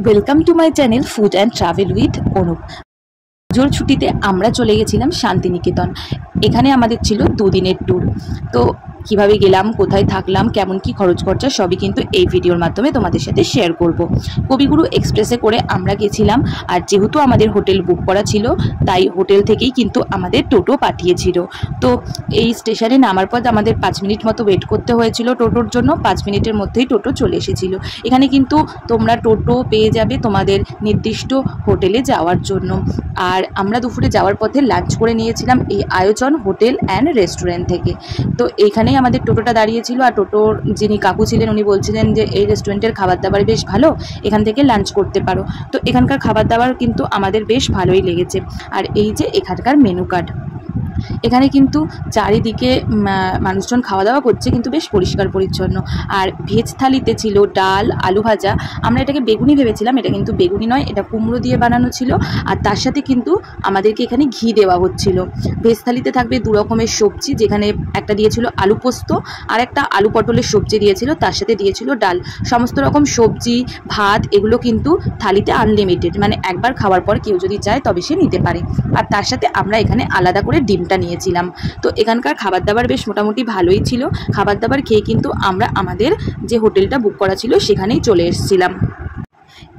Welcome to my channel food and travel with Anup. পুজোর ছুটিতে আমরা চলে গেছিলাম শান্তিনিকেতন। এখানে আমাদের ছিল দুদিনের ট্যুর। তো কিভাবে গেলাম, কোথায় থাকলাম, কেমন কি খরচ খরচা সবই কিন্তু এই ভিডিওর মাধ্যমে তোমাদের সাথে শেয়ার করব। কবিগুরু এক্সপ্রেসে করে আমরা গেছিলাম, আর যেহেতু আমাদের হোটেল বুক করা ছিল তাই হোটেল থেকেই কিন্তু আমাদের টোটো পাঠিয়েছিল। তো এই স্টেশনে নামার পর আমাদের 5 মিনিট মতো ওয়েট করতে হয়েছিল টোটোর জন্য। 5 মিনিটের মধ্যেই টোটো চলে এসেছিল। এখানে কিন্তু তোমরা টোটো পেয়ে যাবে তোমাদের নির্দিষ্ট হোটেলে যাওয়ার জন্য। আর আমরা দুপুরে যাওয়ার পথে লাঞ্চ করে নিয়েছিলাম এই আয়োজন হোটেল অ্যান্ড রেস্টুরেন্ট থেকে। তো এইখানেই আমাদের টোটোটা দাঁড়িয়েছিল, আর টোটোর যিনি কাকু ছিলেন উনি বলছিলেন যে এই রেস্টুরেন্টের খাবার দাবার বেশ ভালো, এখান থেকে লাঞ্চ করতে পারো। তো এখানকার খাবার দাবার কিন্তু আমাদের বেশ ভালোই লেগেছে। আর এই যে এখানকার মেনু কার্ড, এখানে কিন্তু চারিদিকে মানুষজন খাওয়া দাওয়া করছে, কিন্তু বেশ পরিষ্কার পরিচ্ছন্ন। আর ভেজ থালিতে ছিল ডাল, আলু ভাজা। আমরা এটাকে বেগুনি ভেবেছিলাম, এটা কিন্তু বেগুনি নয়, এটা কুমড়ো দিয়ে বানানো ছিল। আর তার সাথে কিন্তু আমাদেরকে এখানে ঘি দেওয়া হচ্ছিল। ভেজ থালিতে থাকবে 2 রকমের সবজি, যেখানে একটা দিয়েছিল আলু পোস্ত আর একটা আলু পটলের সবজি দিয়েছিল, তার সাথে দিয়েছিল ডাল। সমস্ত রকম সবজি, ভাত এগুলো কিন্তু থালিতে আনলিমিটেড, মানে একবার খাওয়ার পর কেউ যদি চায় তবে সে নিতে পারে। আর তার সাথে আমরা এখানে আলাদা করে ডিমটা নিয়েছিলাম। তো এখানকার খাবার দাবার বেশ মোটামুটি ভালোই ছিল। খাবার দাবার খেয়ে কিন্তু আমরা আমাদের যে হোটেলটা বুক করা ছিল সেখানেই চলে এসেছিলাম।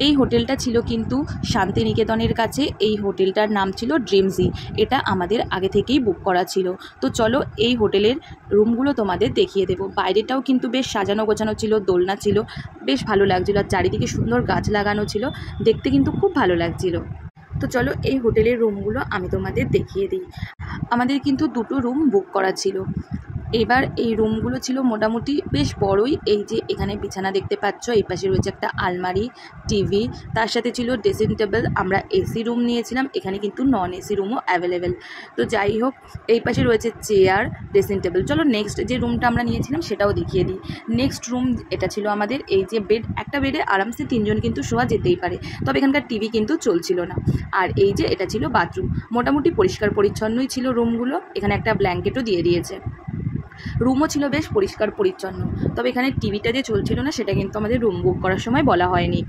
এই হোটেলটা ছিল কিন্তু শান্তিনিকেতনের কাছে। এই হোটেলটার নাম ছিল ড্রিমজি। এটা আমাদের আগে থেকেই বুক করা ছিল। তো চলো এই হোটেলের রুমগুলো তোমাদের দেখিয়ে দেবো। বাইরেটাও কিন্তু বেশ সাজানো গোছানো ছিল, দোলনা ছিল, বেশ ভালো লাগছিল। আর চারিদিকে সুন্দর গাছ লাগানো ছিল, দেখতে কিন্তু খুব ভালো লাগছিল। তো চলো এই হোটেলের রুমগুলো আমি তোমাদের দেখিয়ে দিই। আমাদের কিন্তু 2টো রুম বুক করা ছিল। এবার এই রুমগুলো ছিল মোটামুটি বেশ বড়ই। এই যে এখানে বিছানা দেখতে পাচ্ছ, এই পাশে রয়েছে একটা আলমারি, টিভি, তার সাথে ছিল ড্রেসিং টেবিল। আমরা এসি রুম নিয়েছিলাম, এখানে কিন্তু নন এসি রুমও অ্যাভেলেবেল। তো যাই হোক, এই পাশে রয়েছে চেয়ার, ড্রেসিং টেবিল। চলো নেক্সট যে রুমটা আমরা নিয়েছিলাম সেটাও দেখিয়ে দিই। নেক্সট রুম এটা ছিল আমাদের। এই যে বেড, একটা বেডে আরামসে 3 জন কিন্তু শোয়া যেতেই পারে, তবে এখানকার টিভি কিন্তু চলছিল না। আর এই যে এটা ছিল বাথরুম। মোটামুটি পরিষ্কার পরিচ্ছন্নই ছিল রুমগুলো। এখানে একটা ব্ল্যাঙ্কেটও দিয়ে দিয়েছে। রুমও ছিল বেশ পরিষ্কার পরিচ্ছন্ন, তবে এখানে টিভিটা যে চলছিল না সেটা কিন্তু আমাদের রুম বুক করার সময় বলা হয়নি।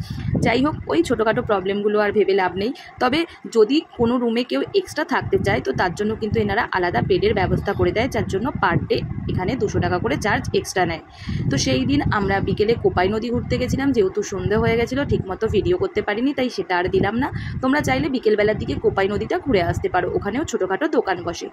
যাই হোক, ওই ছোটোখাটো প্রবলেমগুলো আর ভেবে লাভ নেই। তবে যদি কোনো রুমে কেউ এক্সট্রা থাকতে চায় তো তার জন্য কিন্তু এনারা আলাদা বেডের ব্যবস্থা করে দেয়, যার জন্য পার ডে এখানে 200 টাকা করে চার্জ এক্সট্রা নেয়। তো সেই দিন আমরা বিকেলে কোপাই নদী ঘুরতে গেছিলাম, যেহেতু সন্ধে হয়ে গেছিলো, ঠিকমতো ভিডিও করতে পারিনি, তাই সেটা আর দিলাম না। তোমরা চাইলে বিকেলবেলার দিকে কোপাই নদীটা ঘুরে আসতে পারো, ওখানেও ছোটোখাটো দোকান বসে।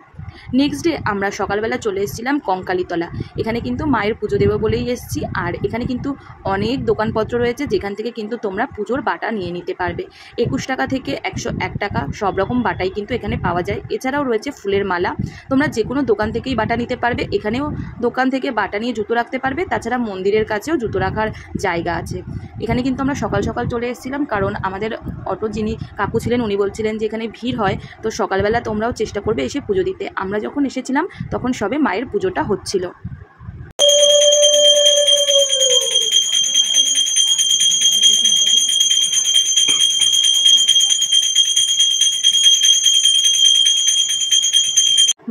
নেক্সট ডে আমরা সকালবেলা চলে এসেছিলাম কঙ্কালীতলা। এখানে কিন্তু মায়ের পুজো দেবো বলেই এসেছি। আর এখানে কিন্তু অনেক দোকানপত্র রয়েছে, যেখান থেকে কিন্তু তোমরা পুজোর বাটা নিয়ে নিতে পারবে। 21 টাকা থেকে 101 টাকা সব রকম বাটাই কিন্তু এখানে পাওয়া যায়। এছাড়াও রয়েছে ফুলের মালা। তোমরা যে কোনো দোকান থেকেই বাটা নিতে পারবে। এখানেও দোকান থেকে বাটা নিয়ে জুতো রাখতে পারবে। তাছাড়া মন্দিরের কাছেও জুতো রাখার জায়গা আছে। এখানে কিন্তু আমরা সকাল সকাল চলে এসেছিলাম, কারণ আমাদের অটো যিনি কাকু ছিলেন উনি বলছিলেন যে এখানে ভিড় হয়, তো সকালবেলা তোমরাও চেষ্টা করবে এসে পুজো দিতে। আমরা যখন এসেছিলাম তখন সবে মায়ের পুজোটা হচ্ছিল।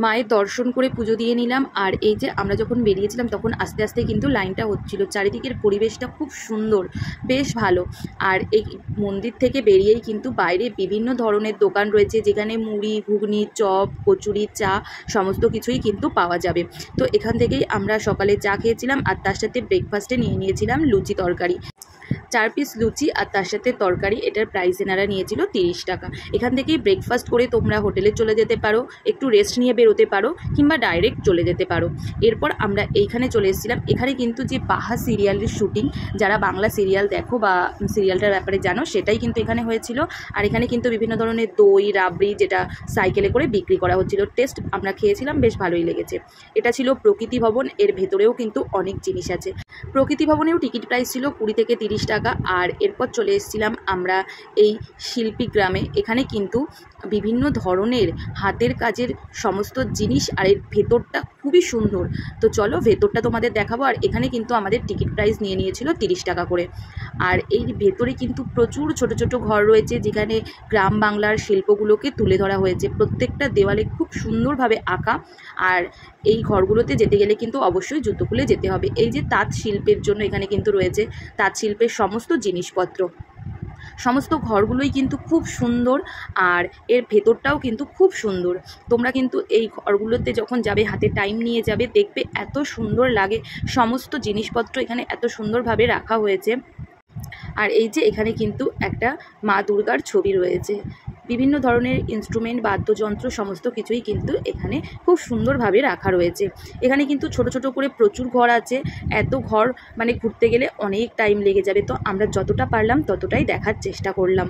মায়ের দর্শন করে পুজো দিয়ে নিলাম। আর এই যে আমরা যখন বেরিয়েছিলাম তখন আস্তে আস্তে কিন্তু লাইনটা হচ্ছিল। চারিদিকের পরিবেশটা খুব সুন্দর, বেশ ভালো। আর এই মন্দির থেকে বেরিয়েই কিন্তু বাইরে বিভিন্ন ধরনের দোকান রয়েছে, যেখানে মুড়ি, ঘুগনি, চপ, কচুরি, চা সমস্ত কিছুই কিন্তু পাওয়া যাবে। তো এখান থেকেই আমরা সকালে চা খেয়েছিলাম, আর তার সাথে ব্রেকফাস্টে নিয়ে নিয়েছিলাম লুচি তরকারি। 4 পিস লুচি আর তার সাথে তরকারি। এটার প্রাইস এনারা নিয়েছিল 30 টাকা। এখান থেকেই ব্রেকফাস্ট করে তোমরা হোটেলে চলে যেতে পারো, একটু রেস্ট নিয়ে বেরোতে পারো, কিংবা ডাইরেক্ট চলে যেতে পারো। এরপর আমরা এইখানে চলে এসেছিলাম। এখানে কিন্তু যে বাহা সিরিয়ালের শুটিং, যারা বাংলা সিরিয়াল দেখো বা সিরিয়ালটার ব্যাপারে জানো, সেটাই কিন্তু এখানে হয়েছিল। আর এখানে কিন্তু বিভিন্ন ধরনের দই, রাবড়ি, যেটা সাইকেলে করে বিক্রি করা হচ্ছিল। টেস্ট আমরা খেয়েছিলাম, বেশ ভালোই লেগেছে। এটা ছিল প্রকৃতি ভবন। এর ভেতরেও কিন্তু অনেক জিনিস আছে। প্রকৃতি ভবনেও টিকিট প্রাইস ছিল 20 থেকে 30 টাকা। আর এরপর চলে এসেছিলাম আমরা এই শিল্পী গ্রামে। এখানে কিন্তু বিভিন্ন ধরনের হাতের কাজের সমস্ত জিনিস, আর এর ভেতরটা খুবই সুন্দর। তো চলো ভেতরটা তোমাদের দেখাবো। আর এখানে কিন্তু আমাদের টিকিট প্রাইস নিয়েছিল 30 টাকা করে। আর এই ভেতরে কিন্তু প্রচুর ছোট ছোট ঘর রয়েছে, যেখানে গ্রাম বাংলার শিল্পগুলোকে তুলে ধরা হয়েছে। প্রত্যেকটা দেওয়ালে খুব সুন্দরভাবে আঁকা। আর এই ঘরগুলোতে যেতে গেলে কিন্তু অবশ্যই জুতো খুলে যেতে হবে। এই যে তাঁত শিল্পের জন্য এখানে কিন্তু রয়েছে তাঁত শিল্পের সমস্ত জিনিসপত্র। সমস্ত ঘরগুলোই কিন্তু খুব সুন্দর, আর এর ভেতরটাও কিন্তু খুব সুন্দর। তোমরা কিন্তু এই ঘরগুলোতে যখন যাবে, হাতে টাইম নিয়ে যাবে, দেখবে এত সুন্দর লাগে। সমস্ত জিনিসপত্র এখানে এত সুন্দরভাবে রাখা হয়েছে। আর এই যে এখানে কিন্তু একটা মা দুর্গার ছবি রয়েছে। বিভিন্ন ধরনের ইনস্ট্রুমেন্ট, বাদ্যযন্ত্র সমস্ত কিছুই কিন্তু এখানে খুব সুন্দরভাবে রাখা রয়েছে। এখানে কিন্তু ছোট ছোট করে প্রচুর ঘর আছে। এত ঘর মানে ঘুরতে গেলে অনেক টাইম লেগে যাবে। তো আমরা যতটা পারলাম ততটাই দেখার চেষ্টা করলাম।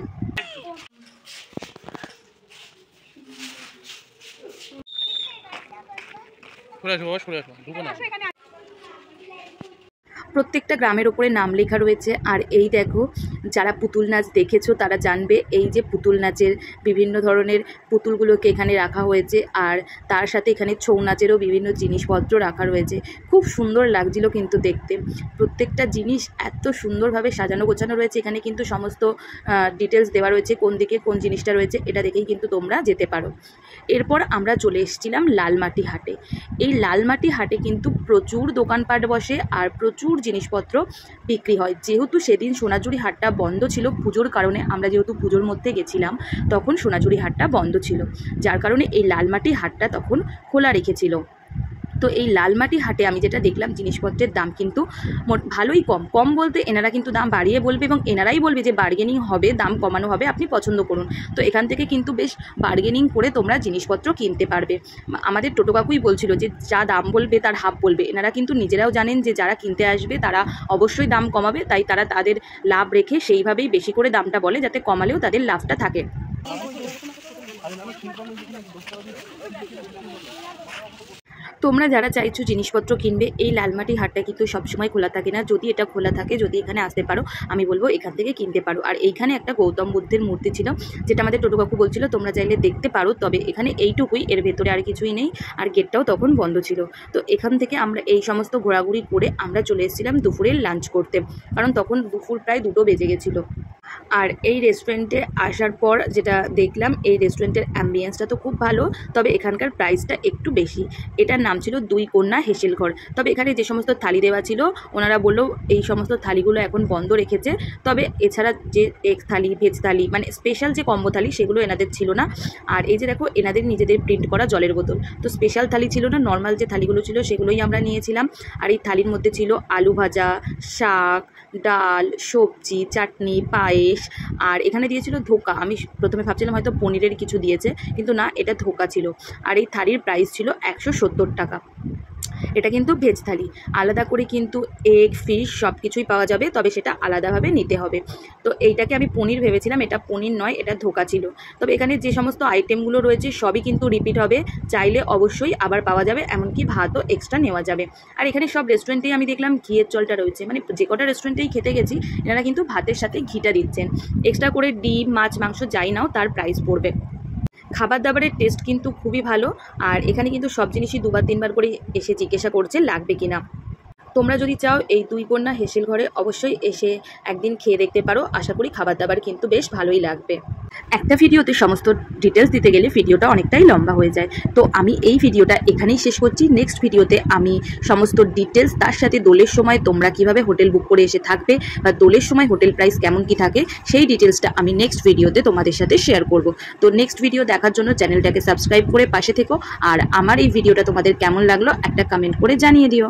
প্রত্যেকটা গ্রামের ওপরে নাম লেখা রয়েছে। আর এই দেখো, যারা পুতুল নাচ দেখেছো তারা জানবে এই যে পুতুল নাচের বিভিন্ন ধরনের পুতুলগুলোকে এখানে রাখা হয়েছে। আর তার সাথে এখানে ছৌ নাচেরও বিভিন্ন জিনিসপত্র রাখা রয়েছে। খুব সুন্দর লাগছিল কিন্তু দেখতে। প্রত্যেকটা জিনিস এত সুন্দরভাবে সাজানো গোছানো রয়েছে। এখানে কিন্তু সমস্ত ডিটেলস দেওয়া রয়েছে, কোন দিকে কোন জিনিসটা রয়েছে, এটা দেখেই কিন্তু তোমরা যেতে পারো। এরপর আমরা চলে এসেছিলাম লালমাটি হাটে। এই লালমাটি হাটে কিন্তু প্রচুর দোকানপাট বসে আর প্রচুর জিনিসপত্র বিক্রি হয়। যেহেতু সেদিন সোনাঝুরি হাটটা বন্ধ ছিল পুজোর কারণে, আমরা যেহেতু পুজোর মধ্যে গেছিলাম তখন সোনাঝুরি হাটটা বন্ধ ছিল, যার কারণে এই লালমাটি হাটটা তখন খোলা রেখেছিল। তো এই লালমাটি হাটে আমি যেটা দেখলাম, জিনিসপত্রের দাম কিন্তু ভালোই কম বলতে এনারা কিন্তু দাম বাড়িয়ে বলবে এবং এনারাই বলবে যে বার্গেনিং হবে, দাম কমানো হবে, আপনি পছন্দ করুন। তো এখান থেকে কিন্তু বেশ বার্গেনিং করে তোমরা জিনিসপত্র কিনতে পারবে। আমাদের টোটো কাকুই বলছিল যে যা দাম বলবে তার হাফ বলবে। এনারা কিন্তু নিজেরাও জানেন যে যারা কিনতে আসবে তারা অবশ্যই দাম কমাবে, তাই তারা তাদের লাভ রেখে সেইভাবেই বেশি করে দামটা বলে, যাতে কমালেও তাদের লাভটা থাকে। তোমরা যারা চাইছো জিনিসপত্র কিনবে, এই লালমাটি হাটটা কিন্তু সবসময় খোলা থাকে না। যদি এটা খোলা থাকে, যদি এখানে আসতে পারো, আমি বলবো এখান থেকে কিনতে পারো। আর এইখানে একটা গৌতম বুদ্ধের মূর্তি ছিল, যেটা আমাদের টোটো কাকু বলছিল তোমরা চাইলে দেখতে পারো। তবে এখানে এইটুকুই, এর ভেতরে আর কিছুই নেই। আর গেটটাও তখন বন্ধ ছিল। তো এখান থেকে আমরা এই সমস্ত ঘোরাঘুরি করে আমরা চলে এসেছিলাম দুপুরের লাঞ্চ করতে, কারণ তখন দুপুর প্রায় 2টো বেজে গেছিলো। আর এই রেস্টুরেন্টে আসার পর যেটা দেখলাম, এই রেস্টুরেন্টের অ্যাম্বিয়েন্সটা তো খুব ভালো, তবে এখানকার প্রাইসটা একটু বেশি। এটার নাম ছিল দুই কন্যা হেসেল ঘর। তবে এখানে যে সমস্ত থালি দেওয়া ছিল, ওনারা বললো এই সমস্ত থালিগুলো এখন বন্ধ রেখেছে। তবে এছাড়া যে এগ থালি, ভেজ থালি, মানে স্পেশাল যে কম্বো থালি, সেগুলো এনাদের ছিল না। আর এই যে দেখো, এনাদের নিজেদের প্রিন্ট করা জলের বোতল। তো স্পেশাল থালি ছিল না, নর্মাল যে থালিগুলো ছিল সেগুলোই আমরা নিয়েছিলাম। আর এই থালির মধ্যে ছিল আলু ভাজা, শাক, ডাল, সবজি, চাটনি, পায়েস। আর এখানে দিয়েছিল ধোকা। আমি প্রথমে ভাবছিলাম হয়তো পনিরের কিছু দিয়েছে, কিন্তু না, এটা ধোকা ছিল। আর এই থালির প্রাইস ছিল 170 টাকা। এটা কিন্তু ভেজ থালি। আলাদা করে কিন্তু এগ, ফিশ সব কিছুই পাওয়া যাবে, তবে সেটা আলাদাভাবে নিতে হবে। তো এইটাকে আমি পনির ভেবেছিলাম, এটা পনির নয়, এটা ধোকা ছিল। তবে এখানে যে সমস্ত আইটেমগুলো রয়েছে সবই কিন্তু রিপিট হবে, চাইলে অবশ্যই আবার পাওয়া যাবে, এমনকি ভাতও এক্সট্রা নেওয়া যাবে। আর এখানে সব রেস্টুরেন্টেই আমি দেখলাম ঘিয়ের চলটা রয়েছে, মানে যে কটা রেস্টুরেন্টেই খেতে গেছি এনারা কিন্তু ভাতের সাথে ঘিটা দিচ্ছেন। এক্সট্রা করে ডিম, মাছ, মাংস যাই নাও তার প্রাইস পড়বে। খাবার দাবারের টেস্ট কিন্তু খুবই ভালো। আর এখানে কিন্তু সব জিনিসই 2-3 বার করে এসে জিজ্ঞাসা করছে লাগবে কিনা। তোমরা যদি চাও এই দুই কন্যা হেসেল ঘরে অবশ্যই এসে একদিন খেয়ে দেখতে পারো। আশা করি খাবার দাবার কিন্তু বেশ ভালোই লাগবে। একটা ভিডিওতে সমস্ত ডিটেলস দিতে গেলে ভিডিওটা অনেকটাই লম্বা হয়ে যায়। তো আমি এই ভিডিওটা এখানেই শেষ করছি। নেক্সট ভিডিওতে আমি সমস্ত ডিটেলস, তার সাথে দোলের সময় তোমরা কিভাবে হোটেল বুক করে এসে থাকবে বা দোলের সময় হোটেল প্রাইস কেমন কি থাকে, সেই ডিটেলসটা আমি নেক্সট ভিডিওতে তোমাদের সাথে শেয়ার করব। তো নেক্সট ভিডিও দেখার জন্য চ্যানেলটাকে সাবস্ক্রাইব করে পাশে থেকো। আর আমার এই ভিডিওটা তোমাদের কেমন লাগলো একটা কমেন্ট করে জানিয়ে দিও।